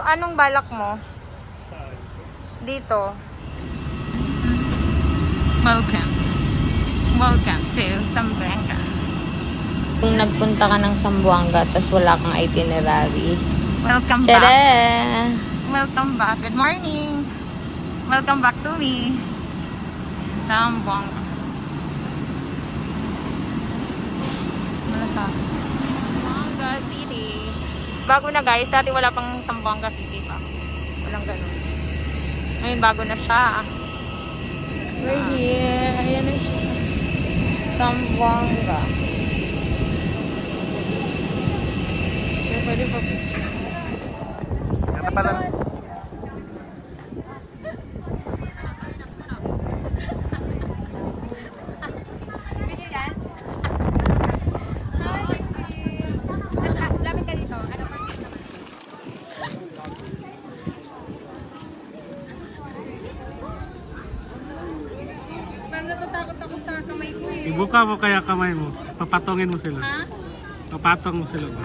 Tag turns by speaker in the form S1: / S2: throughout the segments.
S1: anong balak mo?
S2: Saan?
S1: Dito. Welcome. Welcome to Zamboanga. Kung nagpunta ka ng Zamboanga tapos wala kang itinerary. Welcome back. Welcome back. Good morning. Welcome back to me. Zamboanga. Zamboanga City. Bago na guys. Dati wala pang Zamboanga City pa. Walang ganun. Ngayon bago na siya. Right here. Ayan na siya. Zamboanga. Okay, pwede pa picture.
S2: Kaya pala.
S1: Lapit ka dito. Ano pa dito? Parang natatakot ako sa kamay ko eh.
S2: Ibuka mo kaya kamay mo. Papatongin mo sila.
S1: Ha?
S2: Papatong mo sila ba?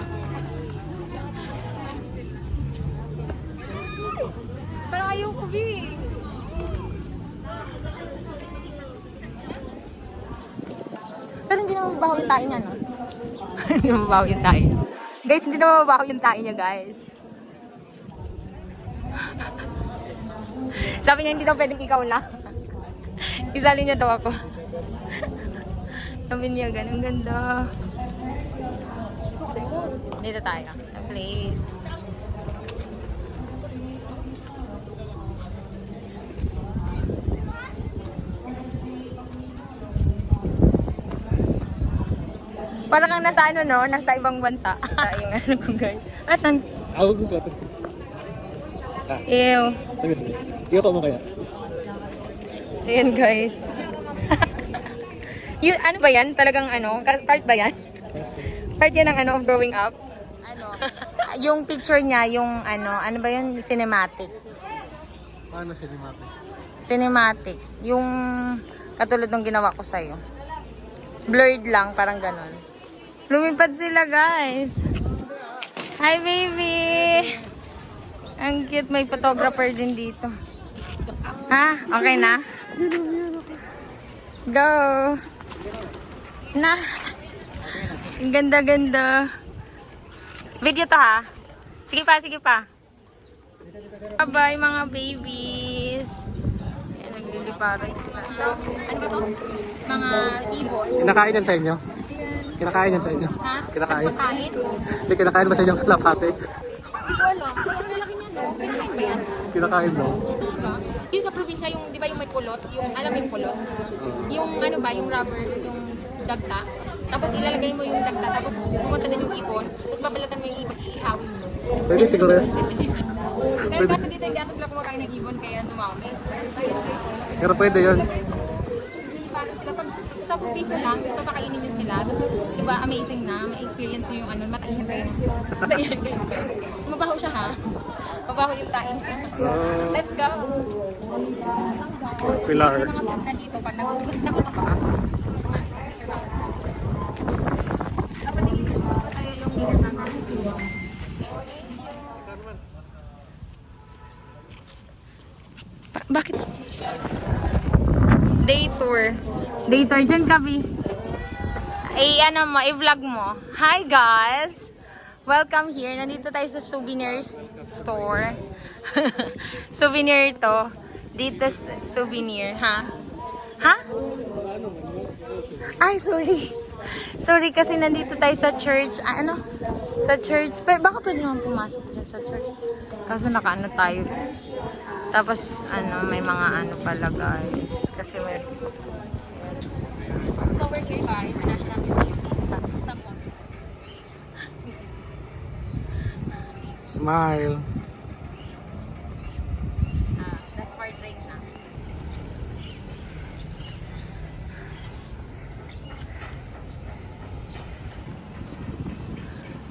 S1: Parang ayaw ko eh. Pero hindi naman mabaho yung tayo niya, no? Hindi naman mabaho yung tayo niya. Guys, hindi naman mabaho yung tayo niya, guys. Sabi niya, hindi daw pwedeng ikaw lang. Isali niya daw ako. Sabi niya, ganun ganda. Dito tayo. Please. Parang kang nasa ano, no? Nasa ibang bansa. Yung ano ko, guys. Asan?
S2: Awag ko ito.
S1: Ew.
S2: Sige, sige. Iyoko mo kaya.
S1: Ayan, guys. Yung, ano ba yan? Talagang ano? Part ba yan? Part yan ng ano, of growing up? Ano? Yung picture niya, yung ano ba yun? Cinematic.
S2: Paano cinematic?
S1: Cinematic. Yung katulad ng ginawa ko sa'yo. Blurred lang, parang ganun. Lumipad sila, guys. Hi, baby! Ang cute. May photographer din dito. Ha? Okay na? Go! Na! Ang ganda-ganda. Video to, ha? Sige pa, sige pa. Bye-bye, mga babies. Ayan, nagliliparay sila. Ano ba to? Mga ibon.
S2: Kinakain yan sa inyo? Kinakain yan sa inyo?
S1: Ha?
S2: Kinakain?
S1: Nagpakain?
S2: Hindi, kinakain ba sa inyo kalapate?
S1: Hindi ko alam. Ang lalaki niya, no? Kinakain ba yan?
S2: Kinakain mo?
S1: Diba? Yung sa probinsya, yung, di ba yung may kulot? Yung, alam mo yung kulot? Yung ano ba, yung rubber, yung dagta. Tapos ilalagay mo yung dagta, tapos pumunta din yung ipon. Tapos babalatan mo yung ipon, iihawin mo.
S2: Pwede siguro yan.
S1: Pero kasi dito hindi ata sila kumakain ng ibon, kaya dumami.
S2: Pero pwede yun.
S1: Parang sila, pag 10 piso lang, gusto pakainin nyo sila. Tapos, di ba, amazing na, may experience nyo yung ano, matayin kayo. Matayin kayo. Mabaho siya, ha? Mabaho yung tain. Let's go!
S2: Pilar.
S1: May mga food na dito, pag nagutom pa ka. Dapat tingin mo tayo yung dinner natin. Bakit? Day tour. Day tour. Diyan ka, B. Ano mo, i-vlog mo. Hi, guys! Welcome here. Nandito tayo sa souvenir store. Souvenir to. Dito souvenir, ha? Ha? Ay, sorry. Sorry kasi nandito tayo sa church. Ano? Sa church. Baka pwede naman pumasok dyan sa church. Kaso nakaano tayo. Tapos, may mga ano pala, guys. Kasi may... So, we're here, guys, sa National Museum. Sa
S2: Smile.
S1: that's part right na.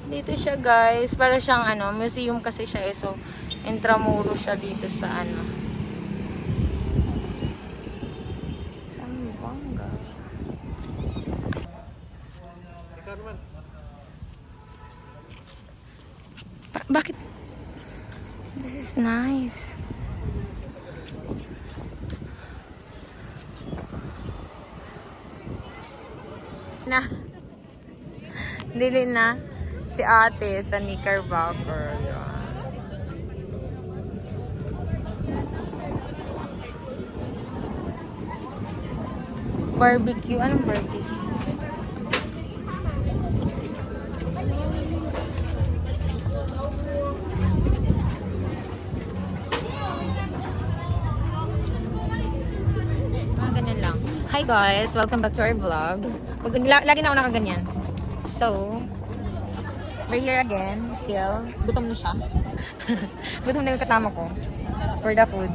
S1: Dito siya, guys. Para siyang, museum kasi siya eh. So, Intramuro siya dito sa Zamboanga. Bakit? This is nice. Na. Dili na. Si ate sa Knickerbocker. Yan. Barbecue. Anong barbecue? Ganyan lang. Hi guys! Welcome back to our vlog. Lagi na ako nakaganyan. So, we're here again. Still. Gutom na siya. Gutom na yung kasama ko. For the food.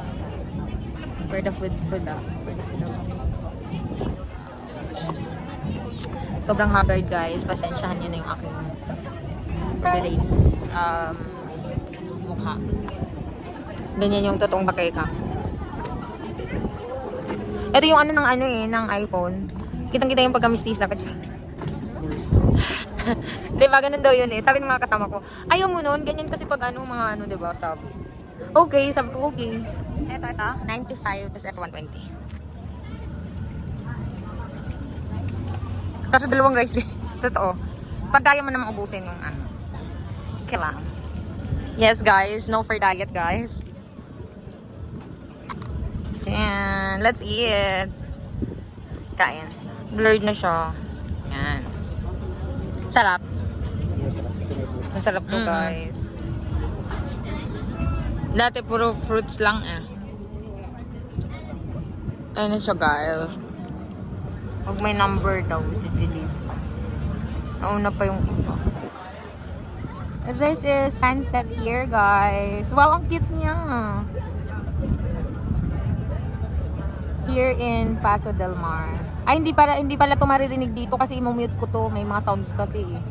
S1: For the food. Sobrang haggard guys. Pasensyahan niyo na yung aking for today's mukha. Ganyan yung totoong bakeka. Ito yung ano ng iPhone. Kitang-kita yung pagka-mistisa ka dyan. Diba, ganun daw yun eh. Sabi ng mga kasama ko, ayaw mo nun, ganyan kasi pag mga diba, sabi. Okay, sabi ko okay. Ito, 95, tapos ito 120. Tapos dalawang rice eh. Totoo. Pag kaya mo namang ubusin yung okay lang. Yes guys, no for diet guys. Yan, let's eat. Kain. Blurred na siya. Yan. Sarap. Masarap to guys. Dati puro fruits lang eh. Ayun na siya guys. Huwag may number daw. Delete. Nauna pa yung iba. This is sunset here guys. Wow, ang cute niya. Here in Paso del Mar. Ay, hindi pala ito maririnig dito kasi i-mute ko to. May mga sounds kasi eh.